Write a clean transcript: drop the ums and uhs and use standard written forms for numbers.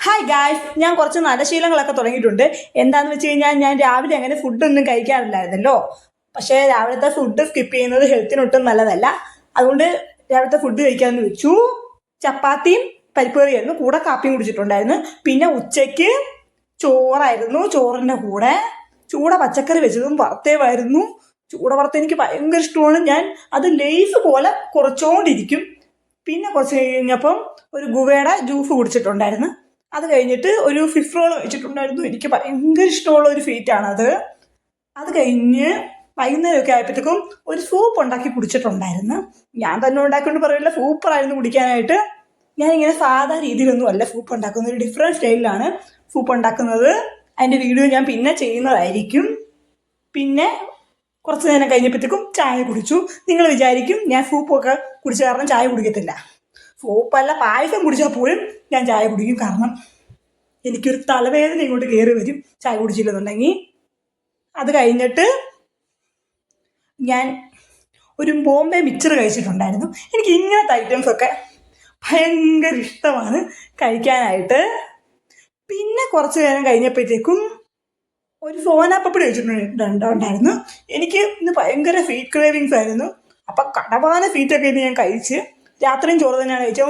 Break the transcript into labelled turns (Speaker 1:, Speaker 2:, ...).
Speaker 1: Hi guys, ഞാൻ കുറച്ച് നല്ല ശീലങ്ങളൊക്കെ തുടങ്ങിയിട്ടുണ്ട്. എന്താണെന്ന് വെച്ച് കഴിഞ്ഞാൽ ഞാൻ രാവിലെ അങ്ങനെ ഫുഡൊന്നും കഴിക്കാറില്ലായിരുന്നല്ലോ. പക്ഷേ രാവിലത്തെ ഫുഡ് സ്കിപ്പ് ചെയ്യുന്നത് ഹെൽത്തിനൊട്ടും നല്ലതല്ല. അതുകൊണ്ട് രാവിലത്തെ ഫുഡ് കഴിക്കാമെന്ന് വെച്ചു. ചപ്പാത്തിയും പരിപ്പ് കറിയായിരുന്നു, കൂടെ കാപ്പിയും കുടിച്ചിട്ടുണ്ടായിരുന്നു. പിന്നെ ഉച്ചയ്ക്ക് ചോറായിരുന്നു. ചോറിൻ്റെ കൂടെ ചൂട പച്ചക്കറി വെച്ചതും വറുത്തതുമായിരുന്നു. ചൂട വറുത്ത എനിക്ക് ഭയങ്കര ഇഷ്ടമാണ്. ഞാൻ അത് ലേസ് പോലെ കുറച്ചുകൊണ്ടിരിക്കും. പിന്നെ കുറച്ച് കഴിഞ്ഞപ്പം ഒരു ഗുവയുടെ ജ്യൂസ് കുടിച്ചിട്ടുണ്ടായിരുന്നു. അത് കഴിഞ്ഞിട്ട് ഒരു ഫിഷ് റോൾ വെച്ചിട്ടുണ്ടായിരുന്നു. എനിക്ക് ഭയങ്കര ഇഷ്ടമുള്ള ഒരു ഫീറ്റാണത്. അത് കഴിഞ്ഞ് വൈകുന്നേരമൊക്കെ ആയപ്പോഴത്തേക്കും ഒരു സൂപ്പ് ഉണ്ടാക്കി കുടിച്ചിട്ടുണ്ടായിരുന്നു. ഞാൻ തന്നെ ഉണ്ടാക്കിക്കൊണ്ട് പറയില്ല, സൂപ്പറായിരുന്നു കുടിക്കാനായിട്ട്. ഞാനിങ്ങനെ സാധാ രീതിയിലൊന്നും അല്ല സൂപ്പ് ഉണ്ടാക്കുന്നത്, ഒരു ഡിഫറെൻറ്റ് സ്റ്റൈലിലാണ് സൂപ്പ് ഉണ്ടാക്കുന്നത്. അതിൻ്റെ വീഡിയോ ഞാൻ പിന്നെ ചെയ്യുന്നതായിരിക്കും. പിന്നെ കുറച്ച് നേരം കഴിഞ്ഞപ്പോഴത്തേക്കും ചായ കുടിച്ചു. നിങ്ങൾ വിചാരിക്കും ഞാൻ സൂപ്പൊക്കെ കുടിച്ച കാരണം ചായ കുടിക്കത്തില്ല. സൂപ്പല്ല, പായസം കുടിച്ചാൽ പോലും ഞാൻ ചായ കുടിക്കും. കാരണം എനിക്കൊരു തലവേദന ഇങ്ങോട്ട് കയറി വരും ചായ കുടിച്ചില്ലെന്നുണ്ടെങ്കിൽ. അത് കഴിഞ്ഞിട്ട് ഞാൻ ഒരു ബോംബെ മിക്സർ കഴിച്ചിട്ടുണ്ടായിരുന്നു. എനിക്ക് ഇങ്ങനത്തെ ഐറ്റംസൊക്കെ ഭയങ്കര ഇഷ്ടമാണ് കഴിക്കാനായിട്ട്. പിന്നെ കുറച്ച് നേരം കഴിഞ്ഞപ്പോഴത്തേക്കും ഒരു സോനാപ്പപ്പടി കഴിച്ചിട്ടുണ്ടായിരുന്നു. എനിക്ക് ഇന്ന് ഭയങ്കര ഫീറ്റ് ക്രേവിങ്സ് ആയിരുന്നു. അപ്പം കടവാന ഫീറ്റൊക്കെ ഇന്ന് ഞാൻ കഴിച്ച് രാത്രിയും ചോറ് തന്നെയാണ് കഴിച്ചത്.